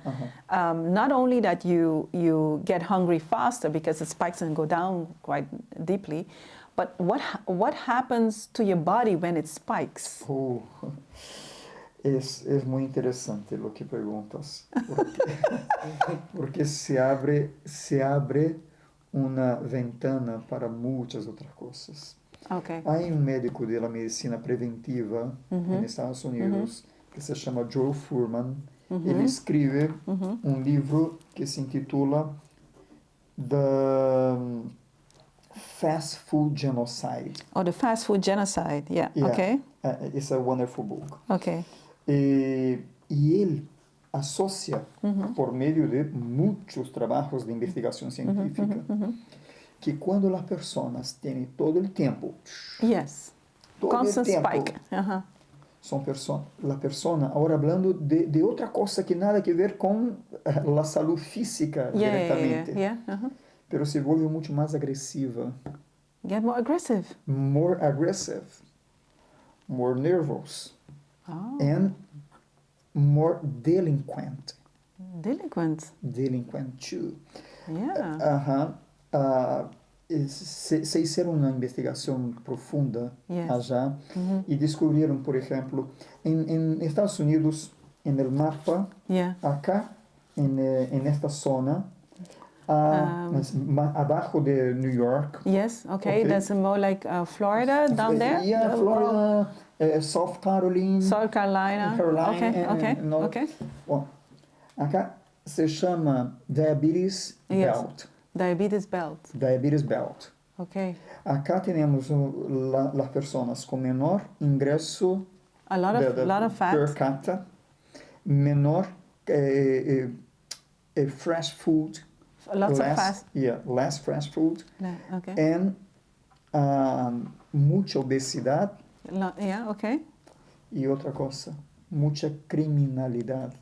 not only that you get hungry faster because it spikes and go down quite deeply, but what happens to your body when it spikes? Oh. Es muy interesante lo que preguntas, porque se abre una ventana para muchas otras cosas. Okay. Hay un médico de la medicina preventiva en Estados Unidos que se llama Joe Fuhrman. Él escribe un libro que se intitula The Fast Food Genocide. Oh, the fast food genocide. Yeah. Yeah, Okay. It's a wonderful book. Okay. Y él asocia, por medio de muchos trabajos de investigación científica, que cuando las personas tienen todo el tiempo, Yes. todo Constant el tiempo, spike. Uh-huh. son la persona, ahora hablando de otra cosa que nada que ver con la salud física directamente, Yeah. Uh-huh. pero se vuelve mucho más agresiva, Get more aggressive. more aggressive, more nervous, Oh. and more delinquent. Delinquents. Delinquent too. Yeah. Ajá. Se hicieron una investigación profunda Yes. allá y descubrieron, por ejemplo, en Estados Unidos, en el mapa, Yeah. acá, en esta zona, abajo de New York. Yes. Okay. Okay. That's more like Florida down there. Yeah, Florida, South Carolina. South Carolina. Carolina Okay. and North. Okay. Bom, acá se llama Diabetes Yes. Belt. Diabetes belt. Diabetes Belt. Okay. Acá tenemos las personas con menor ingreso A lot of per fat. capita, menor fresh food, Lots of less, fat. yeah, less fresh food, Okay. and mucha obesidad Yeah. Okay. y otra cosa, mucha criminalidad.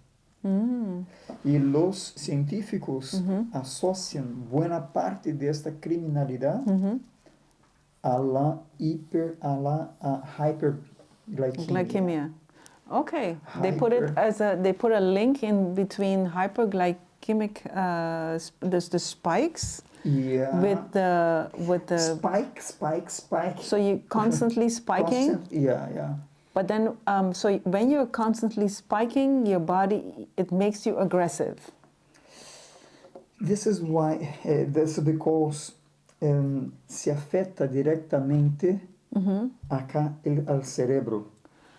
Mm. Y los científicos asocian buena parte de esta criminalidad a la hyperglycemia. Glycemia. Okay. They put it as they put a link in between hyperglycemic the spikes Yeah. with the Spike. so you constantly spiking. Yeah. But then so when you're constantly spiking your body, it makes you aggressive. This is why, that's because se afecta directamente acá al cerebro,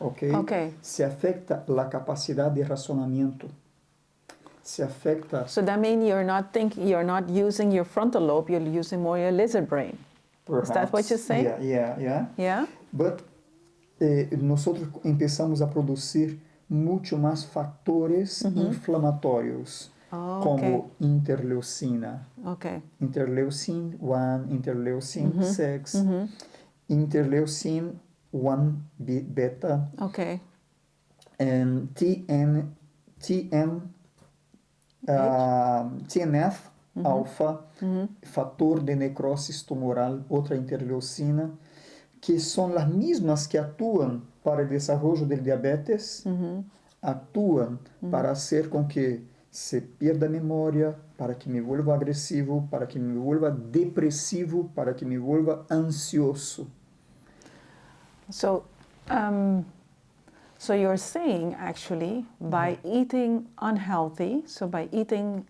¿ok? Okay. Se afecta la capacidad de razonamiento. Se afecta, So that means you're not using your frontal lobe, you're using more your lizard brain. perhaps, Is that what you're saying? Yeah. Yeah? But nosotros empezamos a producir mucho más factores inflamatorios, Oh, como interleucina. Okay. Interleucin 1, interleucin 6, interleucin 1 beta, Okay. and TNF alfa, factor de necrosis tumoral, otra interleucina, que son las mismas que actúan para el desarrollo del diabetes, actúan para hacer con que se pierda memoria, para que me vuelva agresivo, para que me vuelva depresivo, para que me vuelva ansioso. So, so you're saying actually by eating unhealthy, so by eating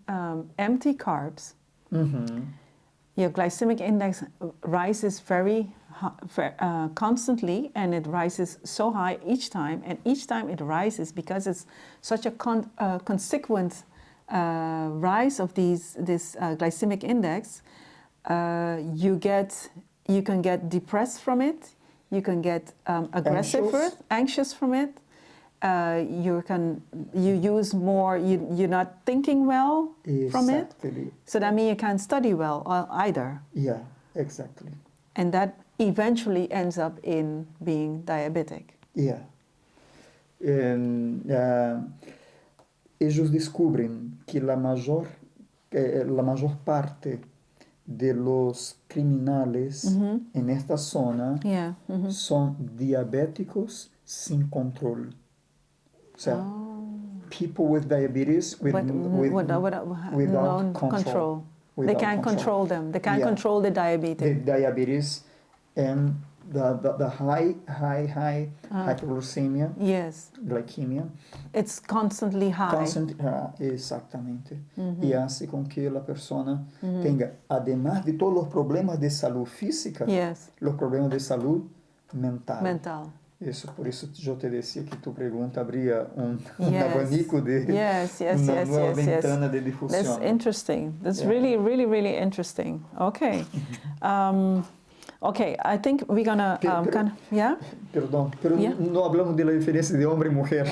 empty carbs, your glycemic index rises very constantly, and it rises so high each time, and each time it rises because it's such a consequent rise of this glycemic index. You can get depressed from it. You can get aggressive for it, anxious from it. You use more. You're not thinking well from it. Exactly. So that means you can't study well either. Yeah, exactly. And that eventually ends up in being diabetic. Yeah. Ellos descubren que la mayor parte de los criminales en esta zona Yeah. son diabéticos sin control. O sea, people with diabetes without no control. They Without can't control them. They can't Yeah. control the The diabetes. diabetes and da high hypoglycemia, Yes. glicemia, It's constantly high. exactamente. Y hace con que la persona tenga, además de todos los problemas de salud física, Yes. los problemas de salud mental. Mental. Eso, por eso yo te decía que tu pregunta abría un Yes. abanico de una nueva ventana de difusión. That's interesting. That's Yeah. really, really, really interesting. Okay. Okay, I think we're gonna Pero- yeah. Perdón, pero Yeah. no hablamos de la diferencia de hombre y mujer.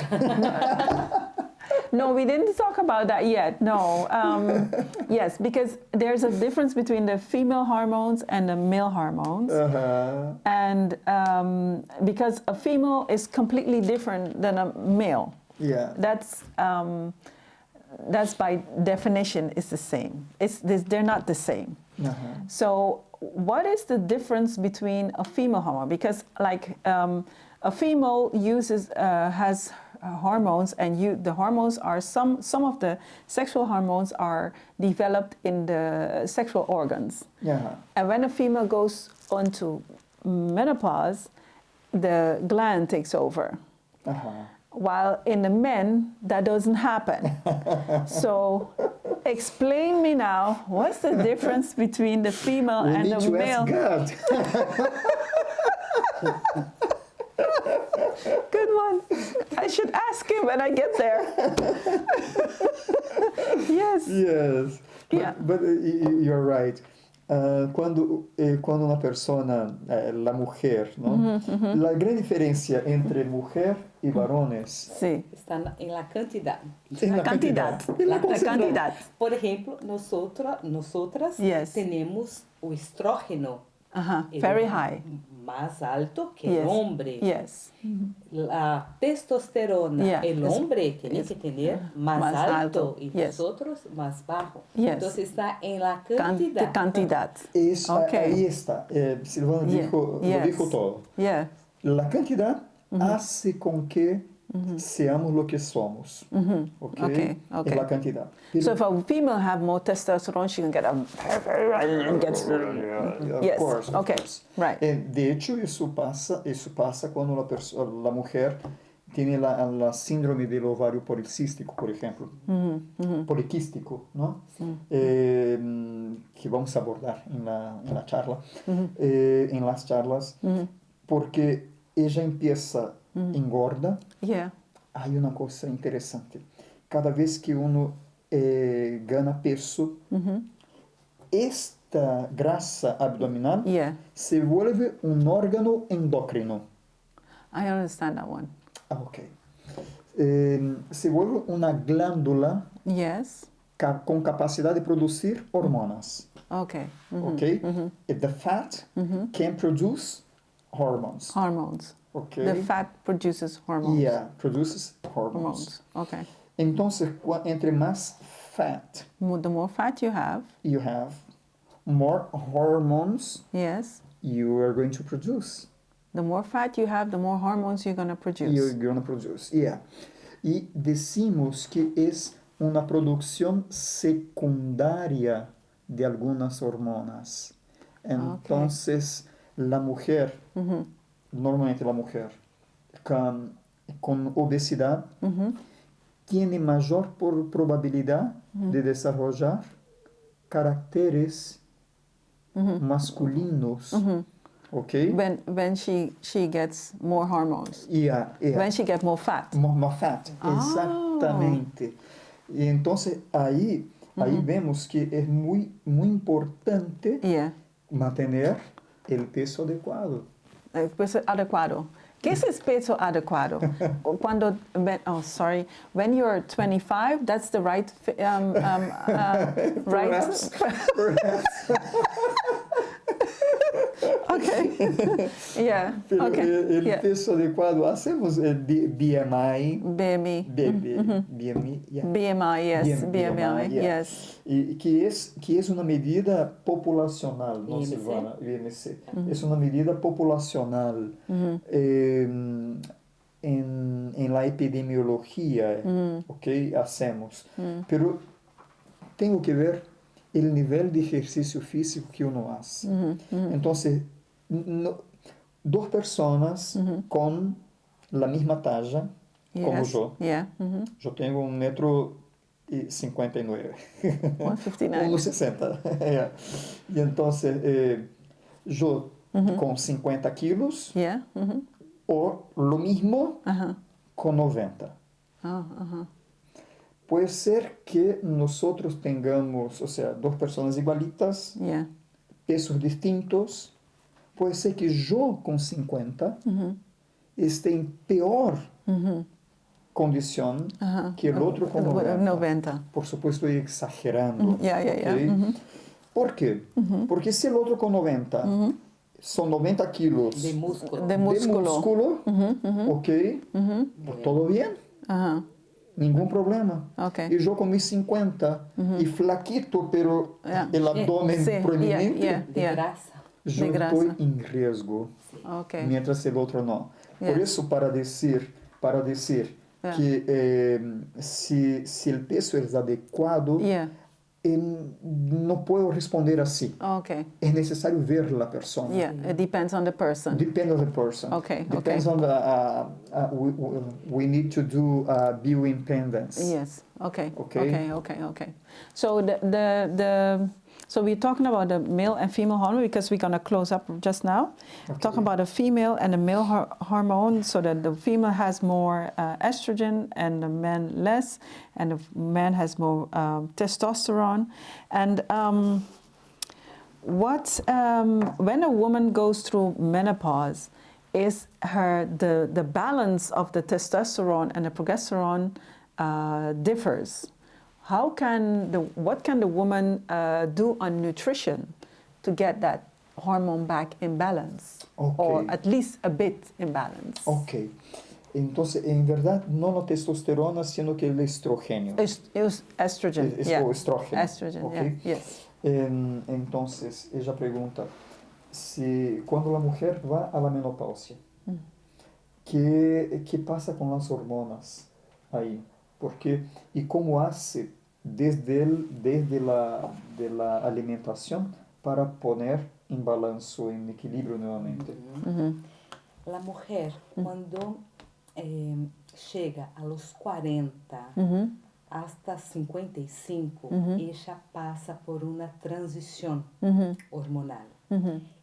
No, we didn't talk about that yet. No. Yes, because there's a difference between the female hormones and the male hormones. Ajá. And because a female is completely different than a male. Yeah. That's by definition is the same. They're not the same. Ajá. So what is the difference between a female hormone? Because like a female has hormones, and the hormones are some of the sexual hormones are developed in the sexual organs. Ajá. And when a female goes onto menopause, the gland takes over. Ajá. While in the men, that doesn't happen. So explain me now, what's the difference between the female We and need the to male? ask God. Good one. I should ask him when I get there. Yes. Yes. Yeah. But you're right. Cuando una persona, la mujer, ¿no? La gran diferencia entre mujer y varones Sí. Está en la cantidad. en La cantidad. en la La concentración. cantidad. Por ejemplo, nosotras Yes. tenemos o estrógeno Very high. más alto que Yes. el hombre. Yes. La testosterona, Yeah. el Es- hombre tiene es- que tener más, más alto, alto. y Yes. nosotros más bajo. Yes. Entonces está en la cantidad. Cantidad. Eso, Okay. ahí está. Silvana Yeah. lo Yes. dijo todo. Yeah. La cantidad hace con que seamos lo que somos. ¿Ok? Okay, okay. Es la cantidad. Pero- So if a female have more testosterone, she can get and gets. Of Yes. course, of Okay. course. Right. De hecho, eso pasa cuando la mujer tiene la síndrome del ovario policístico, por ejemplo. Poliquístico, ¿no? Que vamos a abordar en la charla, en las charlas, porque ella empieza engorda. Yeah. Hay una cosa interesante. Cada vez que uno gana peso, esta grasa abdominal Yeah. se vuelve un órgano endocrino. I understand that one. Ah, ok. Se vuelve una glándula Yes. con capacidad de producir hormonas. Okay. Ok? The fat can produce hormones. Hormones. Ok? The fat produces hormones. Yeah, produces hormones. Hormones. Okay. Entonces, entre más fat The more fat you have, you have, more hormones yes. you are going to produce. The more fat you have, the more hormones you're going to produce. You're going to produce, yeah. Y decimos que es una producción secundaria de algunas hormonas. Entonces, la mujer, normalmente la mujer, con obesidad, tiene mayor probabilidad de desarrollar caracteres masculinos. Okay? When she gets more hormones. Yeah. When she gets more fat. More fat, exactamente. Y entonces ahí vemos que es muy importante Yeah. mantener el peso adecuado. Peso adecuado. ¿Qué es el peso adecuado? When you're 25, that's the right, right? Perhaps. Okay. Yeah. Pero Okay. el Yeah. peso adecuado, hacemos el BMI. BMI. BMI, yeah. BMI, yes. BMI, yeah. yes. Y que es una medida populacional, ¿no, IMC? Silvana? IMC. Es una medida populacional en la epidemiología, ¿ok? Hacemos. Pero tengo que ver el nivel de ejercicio físico que uno hace. Entonces, dos personas con la misma talla como Yes. yo. Yeah. Yo tengo 1,59 m. 159. 1,60 m. Y entonces, yo con 50 kilos Yeah. o lo mismo con 90. Puede ser que nosotros tengamos, o sea, dos personas igualitas, Yeah. pesos distintos. Puede ser que yo con 50 esté en peor condición que el otro con 90. 90. Por supuesto, estoy exagerando. Yeah, yeah, yeah. ¿Ok? ¿Por qué? Porque si el otro con 90 son 90 kilos De músculo. De músculo. ok, pues todo bien. Ajá. Ningún problema. Ok. Y yo con mis 50 y flaquito, pero Yeah. el abdomen Sí, prominente, yeah, De yeah. grasa. yo De grasa. estoy en riesgo, Ok. mientras el otro no. Por Yeah. eso, para decir Yeah. que si el peso es adecuado, Yeah. no puedo responder así. Okay. Es necesario ver la persona. Yeah. It depends on the person. Depends on the person. Okay, Depends okay. on the. We need to do bioimpedance. Yes. Okay. Okay. Okay. So so we're talking about the male and female hormone because we're gonna close up just now. Okay. Talking about the female and the male hormone, so that the female has more estrogen and the man less, and the man has more testosterone. And when a woman goes through menopause, is the balance of the testosterone and the progesterone differs. What can the woman do on nutrition to get that hormone back in balance, Okay. or at least a bit in balance? Ok. Entonces, en verdad, no la testosterona, sino que el estrógeno. Estrogen. Es Yeah. o estrógeno. Estrogen. Ok. Yeah. Yes. Entonces, ella pregunta, si cuando la mujer va a la menopausia, ¿qué pasa con las hormonas ahí? Porque, ¿y cómo hace desde la alimentación para poner en balance, en equilibrio nuevamente? La mujer, cuando llega a los 40 hasta 55, ella pasa por una transición hormonal.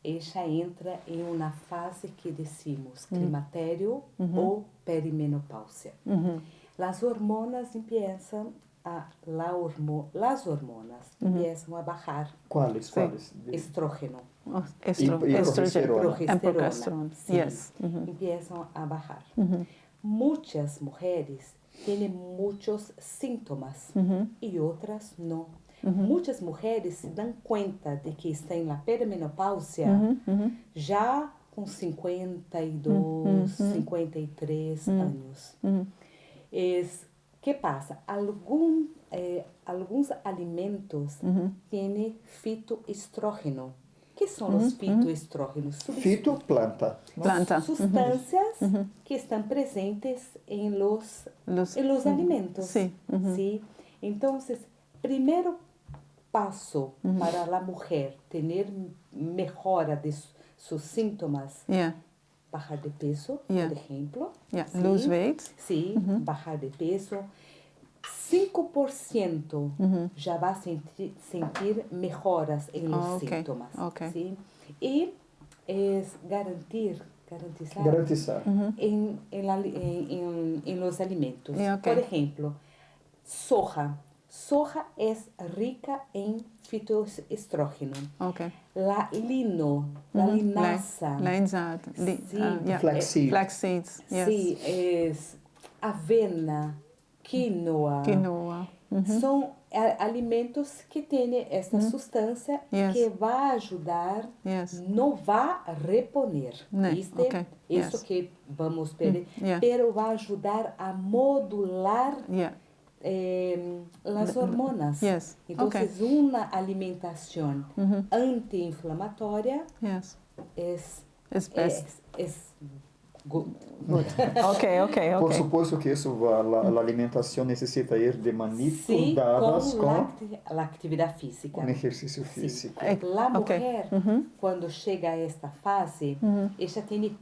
Ella entra en una fase que decimos climaterio o perimenopausia. Las hormonas empiezan empiezan a bajar. ¿Cuáles? Estrógeno. Estrogen. Y And progesterone. Sí, Yes. empiezan a bajar. Muchas mujeres tienen muchos síntomas y otras no. Muchas mujeres se dan cuenta de que están en la perimenopausia ya con 52, 53 años. ¿Qué pasa? Algunos alimentos tienen fitoestrógeno. ¿Qué son los fitoestrógenos? Fito, planta. ¿no? Planta. Sustancias que están presentes en los alimentos. Sí. ¿Sí? Entonces, primero paso para la mujer tener mejora de sus síntomas, Yeah. bajar de peso, Yeah. por ejemplo. Yeah. ¿sí? Lose weight. Sí, bajar de peso. 5% ya va a sentir mejoras en los síntomas. Okay. ¿sí? Y es garantizar en los alimentos. Yeah, okay. Por ejemplo, soja. Soja es rica en fitoestrógeno. Okay. La linaza. Linsaat. Sí. Yeah. Flaxseed. Flax seeds. Yes. Sí, es avena, quinoa. Son alimentos que tienen esta sustancia Yes. que va a ayudar, Yes. no va a reponer, ¿viste? Okay. Eso Yes. que vamos a ver, Yeah. pero va a ayudar a modular Yeah. las hormonas. Yes. Entonces, una alimentación antiinflamatoria Yes. es It's best. es Good. Okay, okay, Por okay. supuesto que eso va, la alimentación necesita ir de manito Sí, dadas con la actividad física. con ejercicio Sí. físico. La Okay. mujer, cuando llega a esta fase, ella tiene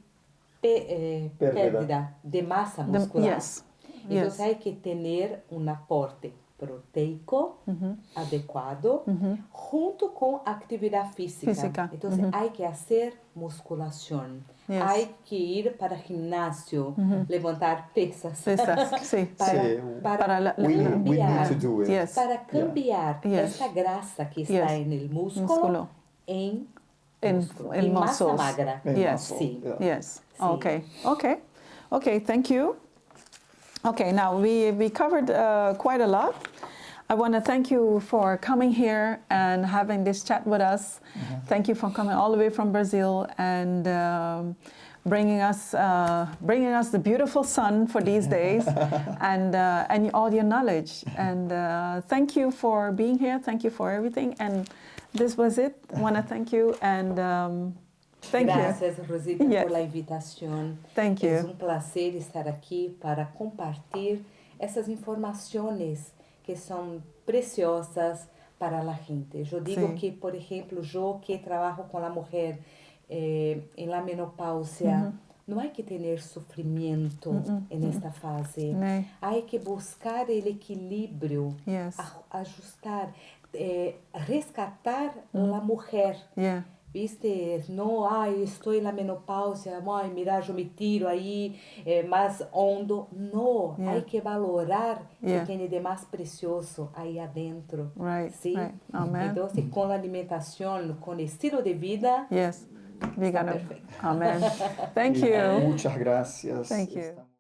Pérdida. pérdida de masa muscular. Yes. Entonces Yes. hay que tener un aporte proteico adecuado junto con actividad física. Física. Entonces hay que hacer musculación. Yes. Hay que ir para gimnasio, levantar pesas. Pesas, sí. Sí. Para la- We need to do it. Yes. Para cambiar Yes. esa grasa que está Yes. en el músculo, Músculo. en In músculo, in en masa muscles. magra. In Yes. muscle, Sí. yeah. Yes. Sí. Okay. Okay. Okay. Thank you. Okay. Now we covered quite a lot. I want to thank you for coming here and having this chat with us. Thank you for coming all the way from Brazil and bringing us the beautiful sun for these days and all your knowledge. And thank you for being here. Thank you for everything. And this was it. I want to thank you and thank Gracias, Rosita, Yes. por la invitación. Thank you. Es un placer estar aquí para compartir essas informações que são preciosas para a gente. Eu digo Sí. que, por exemplo, eu que trabalho com a mulher em la menopausia, não há que ter sofrimento nesta fase. No. Há que buscar o equilíbrio, Yes. ajustar, rescatar a mulher. Yeah. Viste, no, ay, estoy en la menopausia, ay, mira, yo me tiro ahí más hondo. No, Yeah. hay que valorar Yeah. que tiene de más precioso ahí adentro. Right, ¿Sí? right. Amen. Entonces, con la alimentación, con estilo de vida, Yes. We're está gonna. perfecto. Amen. Thank Y you. muchas gracias. Thank you. Estamos-